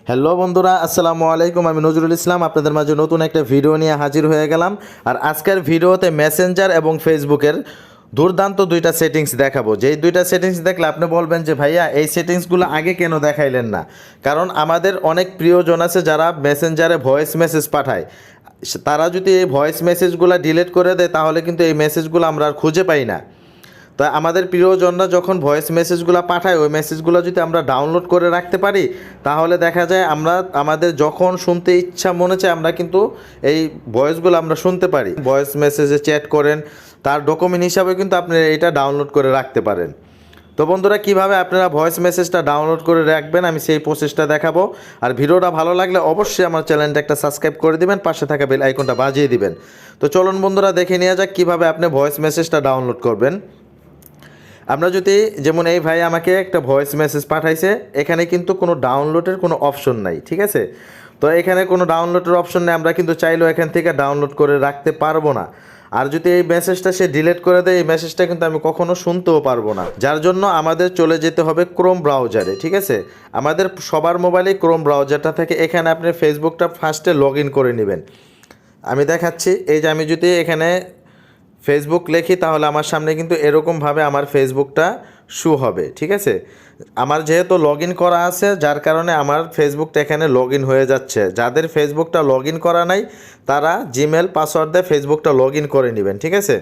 Hello বন্ধুরা, আসসালামু আলাইকুম। আমি নজরুল ইসলাম আপনাদের মাঝে নতুন একটা ভিডিও নিয়ে হাজির হয়ে গেলাম। আর আজকের ভিডিওতে মেসেঞ্জার এবং ফেসবুকের দুর্দান্ত দুইটা সেটিংস দেখাবো। যেই দুইটা সেটিংস দেখলে আপনি বলবেন যে ভাইয়া এই সেটিংসগুলো আগে কেন দেখাইলেন না। কারণ আমাদের অনেক প্রিয়জন আছে যারা মেসেঞ্জারে ভয়েস মেসেজ পাঠায়। তারা যদি এই ভয়েস মেসেজগুলো ডিলিট করে দেয় তাহলে কিন্তু এই মেসেজগুলো আমরা আর খুঁজে পাই না। তো আমাদের প্রিয়জনরা যখন ভয়েস মেসেজগুলো পাঠায় ওই মেসেজগুলো যদি আমরা ডাউনলোড করে রাখতে পারি তাহলে দেখা যায় আমরা আমাদের যখন শুনতে ইচ্ছা মনে চায় আমরা কিন্তু এই ভয়েসগুলো আমরা শুনতে পারি। ভয়েস মেসেজে চ্যাট করেন, তার ডকুমেন্ট হিসাবে কিন্তু আপনি এটা ডাউনলোড করে রাখতে পারেন। তো বন্ধুরা, কিভাবে আপনারা ভয়েস মেসেজটা ডাউনলোড করে রাখবেন আমি সেই প্রসেসটা দেখাবো। আর ভিডিওটা ভালো লাগলে অবশ্যই আমার চ্যানেলটা একটা সাবস্ক্রাইব করে দিবেন, পাশে থাকা বেল আইকনটা বাজিয়ে দিবেন। তো চলুন বন্ধুরা, দেখে নেওয়া যাক কীভাবে আপনি ভয়েস মেসেজটা ডাউনলোড করবেন। আমরা যদি যেমন এই ভাই আমাকে একটা ভয়েস মেসেজ পাঠাইছে, এখানে কিন্তু কোনো ডাউনলোডের কোনো অপশন নাই, ঠিক আছে। তো এখানে কোনো ডাউনলোডের অপশন নেই, আমরা কিন্তু চাইলেও এখান থেকে ডাউনলোড করে রাখতে পারবো না। আর যদি এই মেসেজটা সে ডিলিট করে দেয় এই মেসেজটা কিন্তু আমি কখনো শুনতেও পারবো না। যার জন্য আমাদের চলে যেতে হবে ক্রোম ব্রাউজারে, ঠিক আছে। আমাদের সবার মোবাইলে ক্রোম ব্রাউজারটা থেকে এখানে আপনি ফেসবুকটা ফার্স্টে লগ ইন করে নেবেন। আমি দেখাচ্ছি, এই যে আমি যদি এখানে ফেসবুক লিখি তাহলে আমার সামনে কিন্তু এরকমভাবে আমার ফেসবুকটা শো হবে, ঠিক আছে। আমার যেহেতু লগ ইন করা আছে যার কারণে আমার ফেসবুকটা এখানে লগ ইন হয়ে যাচ্ছে। যাদের ফেসবুকটা লগ ইন করা নাই তারা জিমেল পাসওয়ার্ড দিয়ে ফেসবুকটা লগ ইন করে নেবেন, ঠিক আছে।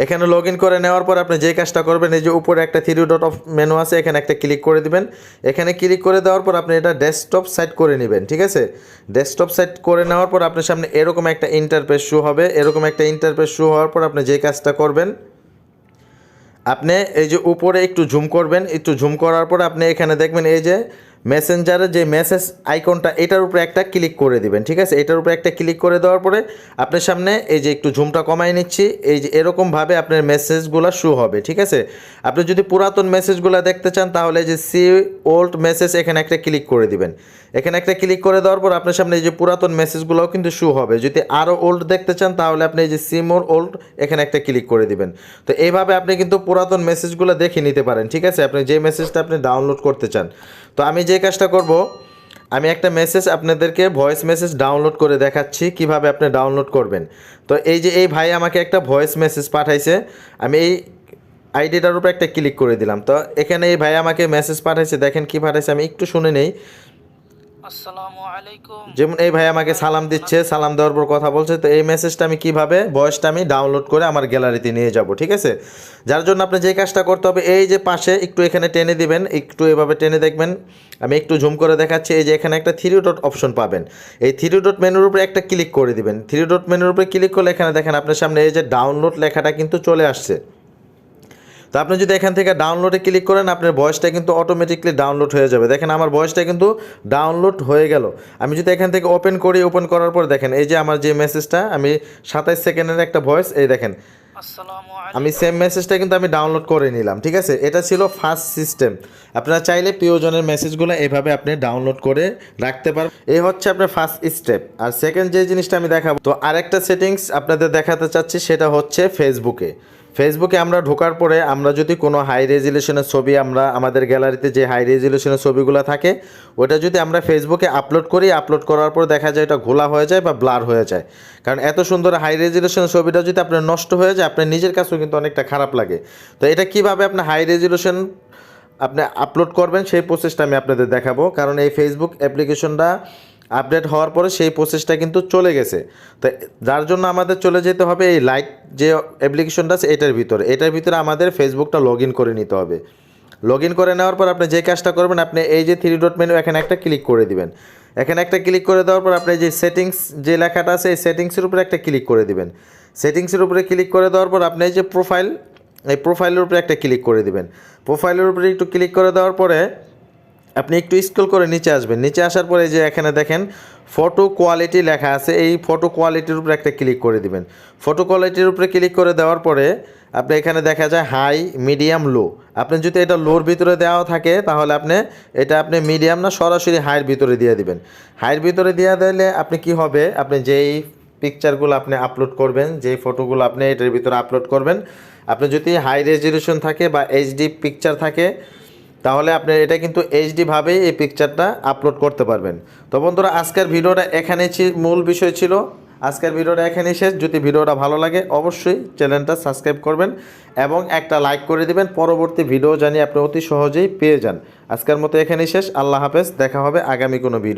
এখানে লগ ইন করে নেওয়ার পর আপনি যে কাজটা করবেন, এই যে উপরে একটা থ্রি ডট অফ মেনু আছে, এখানে একটা ক্লিক করে দিবেন। এখানে ক্লিক করে দেওয়ার পর আপনি এটা ডেস্কটপ সাইট করে নেবেন, ঠিক আছে। ডেস্কটপ সাইট করে নেওয়ার পর আপনার সামনে এরকম একটা ইন্টারফেস শো হবে। এরকম একটা ইন্টারফেস শো হওয়ার পর আপনি যে কাজটা করবেন, আপনি এই যে উপরে একটু জুম করবেন। একটু জুম করার পর আপনি এখানে দেখবেন এই যে মেসেঞ্জারের যে মেসেজ আইকনটা এটার উপরে একটা ক্লিক করে দিবেন, ঠিক আছে। এটার উপরে একটা ক্লিক করে দেওয়ার পরে আপনার সামনে এই যে একটু জুমটা কমাই নিচ্ছি, এই যে এরকমভাবে আপনার মেসেজগুলো শো হবে, ঠিক আছে। আপনি যদি পুরাতন মেসেজগুলো দেখতে চান তাহলে এই যে সি ওল্ড মেসেজ এখানে একটা ক্লিক করে দিবেন। এখানে একটা ক্লিক করে দেওয়ার পর আপনার সামনে এই যে পুরাতন মেসেজগুলোও কিন্তু শো হবে। যদি আরও ওল্ড দেখতে চান তাহলে আপনি এই যে সি মোর ওল্ড এখানে একটা ক্লিক করে দিবেন। তো এইভাবে আপনি কিন্তু পুরাতন মেসেজগুলো দেখে নিতে পারেন, ঠিক আছে, আপনি যে মেসেজটা আপনি ডাউনলোড করতে চান। তো আমি যে কাজটা করব, আমি একটা মেসেজ আপনাদেরকে ভয়েস মেসেজ ডাউনলোড করে দেখাচ্ছি কিভাবে আপনি ডাউনলোড করবেন। তো এই যে এই ভাই আমাকে একটা ভয়েস মেসেজ পাঠাইছে, আমি এই আইডিটার উপর একটা ক্লিক করে দিলাম। তো এখানে এই ভাই আমাকে মেসেজ পাঠাইছে, দেখেন কি পাঠাইছে আমি একটু শুনে নেই। আসসালামু আলাইকুম। যেমন এই ভাই আমাকে সালাম দিচ্ছে, সালাম দেওয়ার পর কথা বলছে। তো এই মেসেজটা আমি কিভাবে ভয়েসটা আমি ডাউনলোড করে আমার গ্যালারিতে নিয়ে যাব, ঠিক আছে। যার জন্য আপনি যে কাজটা করতে হবে, এই যে পাশে একটু এখানে টেনে দিবেন, একটু এভাবে টেনে দেখবেন। আমি একটু জুম করে দেখাচ্ছি, এই যে এখানে একটা থ্রি ডট অপশন পাবেন। এই থ্রি ডট মেনুর উপরে একটা ক্লিক করে দিবেন। থ্রি ডট মেনুর উপরে ক্লিক করলে এখানে দেখেন আপনার সামনে এই যে ডাউনলোড লেখাটা কিন্তু চলে আসছে। তো আপনি যদি এখান থেকে ডাউনলোডে ক্লিক করেন আপনার ভয়েসটা কিন্তু অটোমেটিকলি ডাউনলোড হয়ে যাবে। দেখেন আমার ভয়েসটা কিন্তু ডাউনলোড হয়ে গেল। আমি যদি এখান থেকে ওপেন করি, ওপেন করার পর দেখেন এই যে আমার যে মেসেজটা, আমি 27 সেকেন্ডের একটা ভয়েস, এই দেখেন আসসালামু আমি আলাইকুম। সেম মেসেজটা কিন্তু আমি ডাউনলোড করে নিলাম, ঠিক আছে। এটা ছিল ফার্স্ট সিস্টেম। আপনারা চাইলে প্রিয়জনের মেসেজগুলো এইভাবে আপনি ডাউনলোড করে রাখতে পারবেন। এই হচ্ছে আপনার ফার্স্ট স্টেপ। আর সেকেন্ড যে জিনিসটা আমি দেখাবো, তো আরেকটা সেটিংস আপনাদের দেখাতে চাচ্ছি, সেটা হচ্ছে ফেসবুকে আমরা ঢোকার পরে আমরা যদি কোনো হাই রেজুলেশনের ছবি, আমরা আমাদের গ্যালারিতে যে হাই রেজুলেশনের ছবিগুলো থাকে ওটা যদি আমরা ফেসবুকে আপলোড করি, আপলোড করার পর দেখা যায় এটা ঘোলা হয়ে যায় বা ব্লার হয়ে যায়। কারণ এত সুন্দর হাই রেজুলেশনের ছবিটা যদি আপনার নষ্ট হয়ে যায় আপনার নিজের কাছেও কিন্তু অনেকটা খারাপ লাগে। তো এটা কিভাবে আপনি হাই রেজুলেশন আপনি আপলোড করবেন সেই প্রসেসটা আমি আপনাদের দেখাবো। কারণ এই ফেসবুক অ্যাপ্লিকেশনটা আপডেট হওয়ার পরে সেই প্রসেসটা কিন্তু চলে গেছে। তো যার জন্য আমাদের চলে যেতে হবে এই লাইট যে অ্যাপ্লিকেশনটা আছে এটার ভিতরে আমাদের ফেসবুকটা লগ ইন করে নিতে হবে। লগ ইন করে নেওয়ার পর আপনি যে কাজটা করবেন, আপনি এই যে থ্রি ডট মেনু এখানে একটা ক্লিক করে দিবেন। এখানে একটা ক্লিক করে দেওয়ার পর আপনি যে সেটিংস যে লেখাটা আছে এই সেটিংসের উপরে একটা ক্লিক করে দিবেন। সেটিংসের উপরে ক্লিক করে দেওয়ার পর আপনি এই যে এই প্রোফাইলের উপরে একটা ক্লিক করে দিবেন। প্রোফাইলের উপরে একটু ক্লিক করে দেওয়ার পরে আপনি একটু স্ক্রল করে নিচে আসবেন। নিচে আসার পরে যে এখানে দেখেন ফটো কোয়ালিটি লেখা আছে, এই ফটো কোয়ালিটির উপরে একটা ক্লিক করে দিবেন। ফটো কোয়ালিটির উপরে ক্লিক করে দেওয়ার পরে আপনি এখানে দেখা যায় হাই, মিডিয়াম, লো। আপনি যদি এটা লোর ভিতরে দেওয়া থাকে তাহলে আপনি মিডিয়াম না সরাসরি হাইয়ের ভিতরে দিয়ে দিবেন। হাইয়ের ভিতরে দিয়ে দিলে আপনি কি হবে, আপনি যেই পিকচারগুলো আপনি আপলোড করবেন, যেই ফটোগুলো আপনি এটার ভিতরে আপলোড করবেন, আপনি যদি হাই রেজলিউশন থাকে বা এইচডি পিকচার থাকে তাহলে আপনি এটা কিন্তু এইচডি ভাবেই এই পিকচারটা আপলোড করতে পারবেন। তো বন্ধুরা, আজকের ভিডিওটা এখানেই মূল বিষয় ছিল। আজকের ভিডিওটা এখানেই শেষ। যদি ভিডিওটা ভালো লাগে অবশ্যই চ্যানেলটা সাবস্ক্রাইব করবেন এবং একটা লাইক করে দিবেন, পরবর্তী ভিডিও জানিয়ে আপনি অতি সহজেই পেয়ে যান। আজকের মতো এখানেই শেষ। আল্লাহ হাফেজ, দেখা হবে আগামী কোনো ভিডিও।